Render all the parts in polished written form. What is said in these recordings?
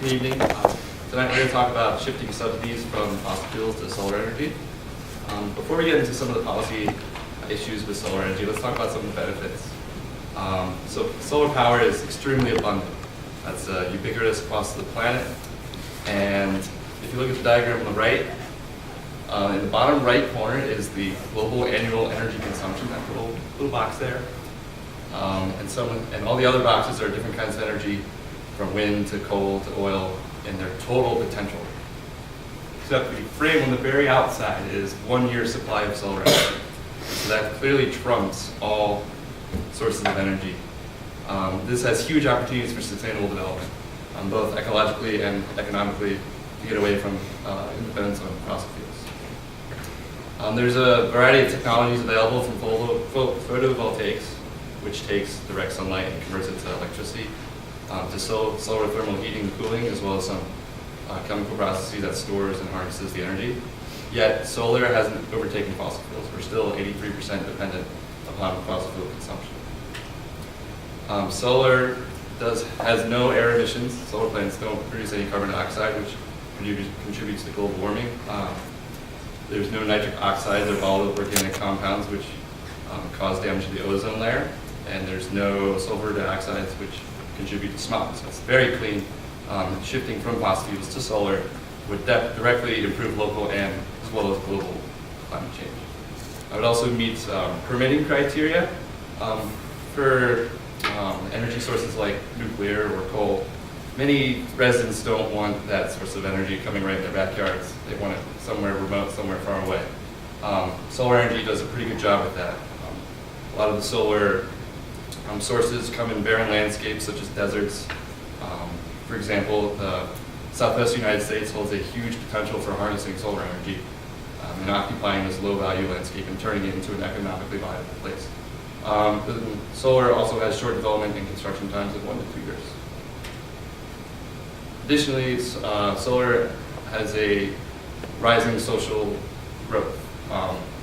Good evening. Tonight we're going to talk about shifting subsidies from fossil fuels to solar energy. Before we get into some of the policy issues with solar energy, let's talk about some of the benefits. So solar power is extremely abundant. That's ubiquitous across the planet. And if you look at the diagram on the right, in the bottom right corner is the global annual energy consumption, that little box there. And all the other boxes are different kinds of energy, from wind to coal to oil, and their total potential. Except the frame on the very outside is 1 year's supply of solar energy. So that clearly trumps all sources of energy. This has huge opportunities for sustainable development, both ecologically and economically, to get away from independence on fossil fuels. There's a variety of technologies available from photovoltaics, which takes direct sunlight and converts it to electricity, to solar thermal heating and cooling, as well as some chemical processes that stores and harnesses the energy. Yet solar hasn't overtaken fossil fuels. We're still 83% dependent upon fossil fuel consumption. Solar has no air emissions. Solar plants don't produce any carbon dioxide, which contributes to global warming. There's no nitric oxides or volatile organic compounds, which cause damage to the ozone layer. And there's no sulfur dioxides, which contribute to smog. So it's very clean. Shifting from fossil fuels to solar would directly improve local and as well as global climate change. It would also meet permitting criteria for energy sources like nuclear or coal. Many residents don't want that source of energy coming right in their backyards. They want it somewhere remote, somewhere far away. Solar energy does a pretty good job with that. A lot of the solar sources come in barren landscapes such as deserts. For example, the Southwest United States holds a huge potential for harnessing solar energy and occupying this low-value landscape and turning it into an economically viable place. Solar also has short development and construction times of 1 to 2 years. Additionally, solar has a rising social growth.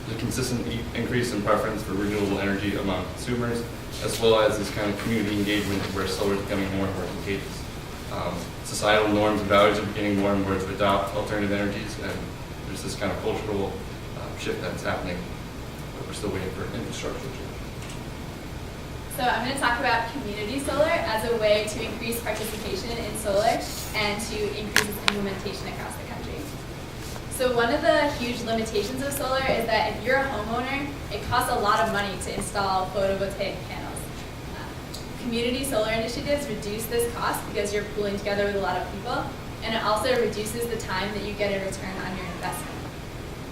The consistent increase in preference for renewable energy among consumers, as well as this kind of community engagement where solar is becoming more and more contagious. Societal norms and values are beginning more and more to adopt alternative energies, and there's this kind of cultural shift that's happening, but we're still waiting for infrastructure change. So I'm going to talk about community solar as a way to increase participation in solar and to increase its implementation across the country. So one of the huge limitations of solar is that if you're a homeowner, it costs a lot of money to install photovoltaic panels. Community solar initiatives reduce this cost because you're pooling together with a lot of people, and it also reduces the time that you get in return on your investment.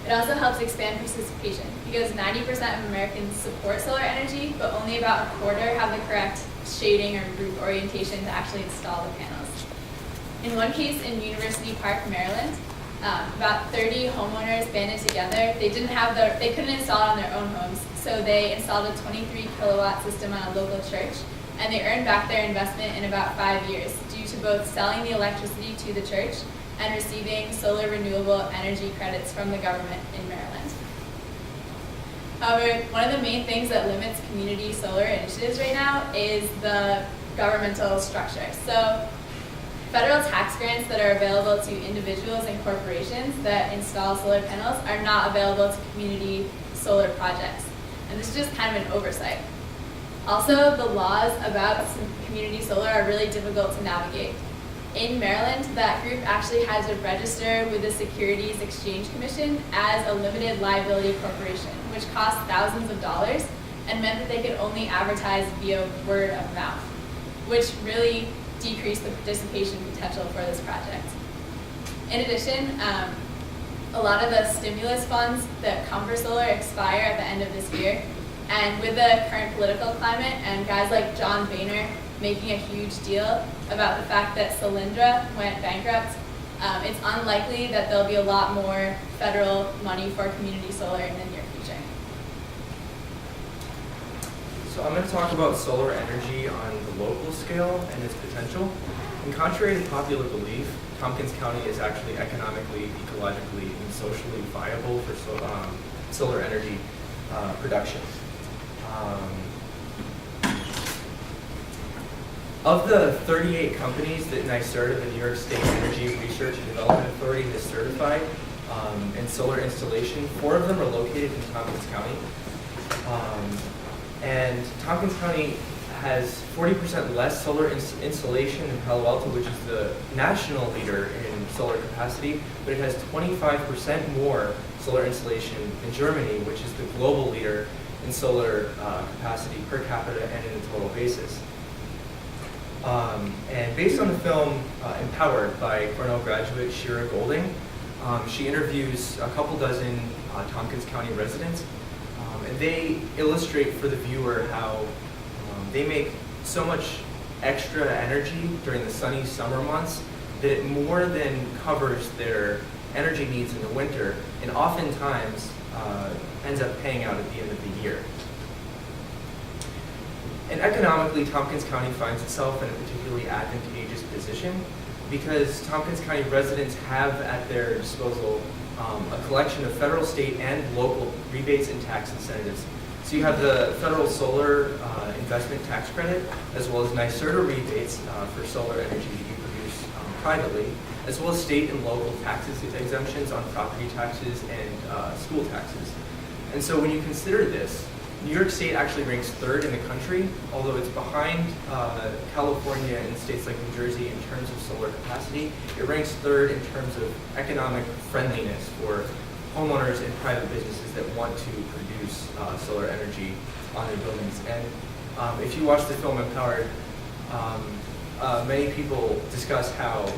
It also helps expand participation because 90% of Americans support solar energy, but only about a quarter have the correct shading or roof orientation to actually install the panels. In one case in University Park, Maryland, about 30 homeowners banded together. They couldn't install it on their own homes, so they installed a 23 kilowatt system on a local church, and they earned back their investment in about 5 years due to both selling the electricity to the church and receiving solar renewable energy credits from the government in Maryland. However, one of the main things that limits community solar initiatives right now is the governmental structure. So federal tax grants that are available to individuals and corporations that install solar panels are not available to community solar projects. And this is just kind of an oversight. Also, the laws about community solar are really difficult to navigate. In Maryland, that group actually had to register with the Securities Exchange Commission as a limited liability corporation, which cost thousands of dollars and meant that they could only advertise via word of mouth, which really decreased the participation potential for this project. In addition, a lot of the stimulus funds that come for solar expire at the end of this year. And with the current political climate and guys like John Boehner making a huge deal about the fact that Solyndra went bankrupt, it's unlikely that there'll be a lot more federal money for community solar in the near future. So I'm going to talk about solar energy on the local scale and its potential. And contrary to popular belief, Tompkins County is actually economically, ecologically, and socially viable for solar energy production. Of the 38 companies that NYSERDA, the New York State Energy Research and Development Authority, has certified in solar installation, 4 of them are located in Tompkins County. And Tompkins County has 40% less solar installation than Palo Alto, which is the national leader in solar capacity, but it has 25% more solar installation in Germany, which is the global leader in solar capacity per capita and in a total basis. And based on the film Empowered by Cornell graduate Shira Golding, she interviews a couple dozen Tompkins County residents, and they illustrate for the viewer how they make so much extra energy during the sunny summer months that it more than covers their energy needs in the winter, and oftentimes ends up paying out at the end of the year. And economically, Tompkins County finds itself in a particularly advantageous position because Tompkins County residents have at their disposal a collection of federal, state, and local rebates and tax incentives. So you have the federal solar investment tax credit, as well as NYSERDA rebates for solar energy that you produce privately, as well as state and local taxes exemptions on property taxes and school taxes. And so when you consider this, New York State actually ranks 3rd in the country, although it's behind California and states like New Jersey in terms of solar capacity. It ranks 3rd in terms of economic friendliness for homeowners and private businesses that want to produce solar energy on their buildings. And if you watch the film Empowered, many people discuss how,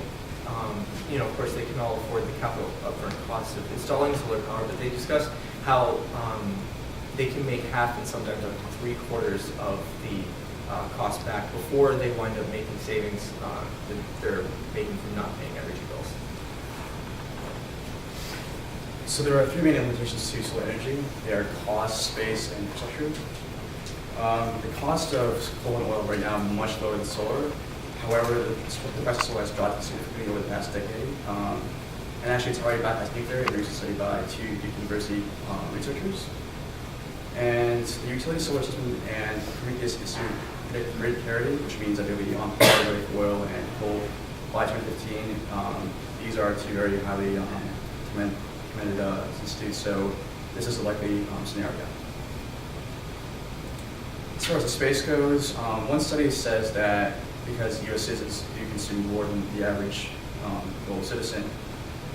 of course, they can all afford the capital upfront costs of installing solar power, but they discuss how they can make half and sometimes up to 3/4 of the cost back before they wind up making savings that they're making from not paying energy bills. So there are 3 main limitations to solar energy. They are cost, space, and infrastructure. The cost of coal and oil right now is much lower than solar. However, the price of solar has dropped significantly over the past decade. And actually, it's already back, I think, there. It was a study by 2 Duke University researchers. And the utility solar system and Prometheus Institute predict grid parity, which means that they'll be on par with oil and coal by 2015. These are 2 very highly commended institutes, so this is a likely scenario. As far as the space goes, one study says that because U.S. citizens do consume more than the average global citizen,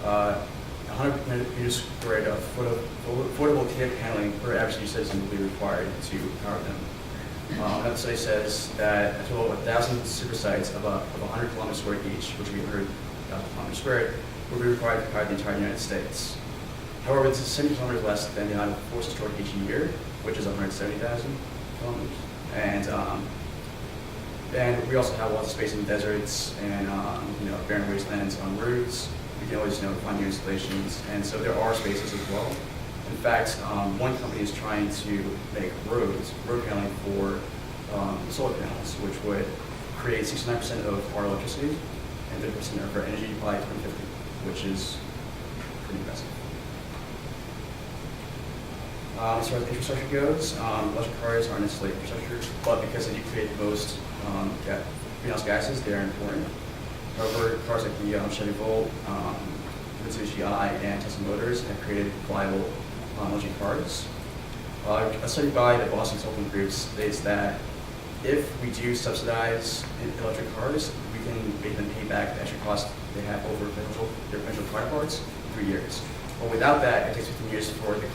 100 meters squared of photovoltaic paneling per average citizen will be required to power them. Another study says that a total of 1,000 super sites of 100 kilometers squared each, which would be 100 kilometers squared, will be required to power the entire United States. However, this is 70 kilometers less than the amount of force destroyed each year, which is 170,000 kilometers. And we also have lots of space in deserts and barren wastelands on routes. We can always find new installations, and so there are spaces as well. In fact, one company is trying to make road paneling for solar panels, which would create 69% of our electricity and 30% of our energy by 2050, which is pretty impressive. As far as infrastructure goes, electric cars aren't necessarily infrastructure, but because they do create the most greenhouse gases, they are important. However, cars like the Chevy Volt, Mitsubishi I, and Tesla Motors have created viable electric cars. A study by the Boston Consulting Group states that if we do subsidize electric cars, we can make them pay back the extra cost they have over their potential car parts in 3 years. But without that, it takes 15 years for the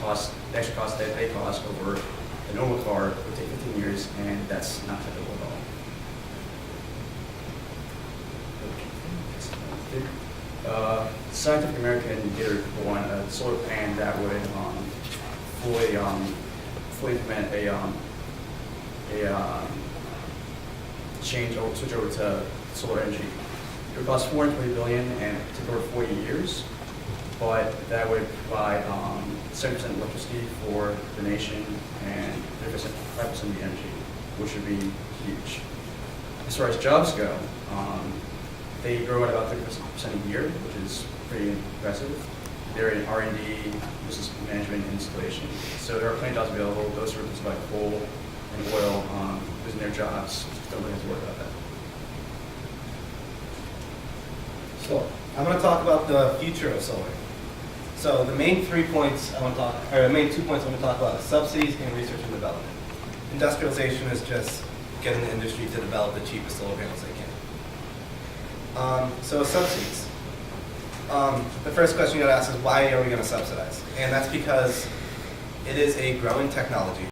extra cost that they cost over a normal car would take 15 years, and that's not acceptable at all. Scientific American did a report on a solar plan that would fully implement a switch over to solar energy. It would cost $420 billion and take over 40 years, but that would provide 70% electricity for the nation and 5% of the energy, which would be huge. As far as jobs go, they grow at about 30% a year, which is pretty impressive. They're in R&D, business management, and installation. So there are plenty of jobs available. Those who are just like coal and oil losing their jobs don't really have to worry about that. Cool. I'm going to talk about the future of solar. So the main 3 points I want to talk, or the main 2 points I want to talk about is subsidies and research and development. Industrialization is just getting the industry to develop the cheapest solar panels they can. So subsidies. The first question you got to ask is why are we going to subsidize? And that's because it is a growing technology.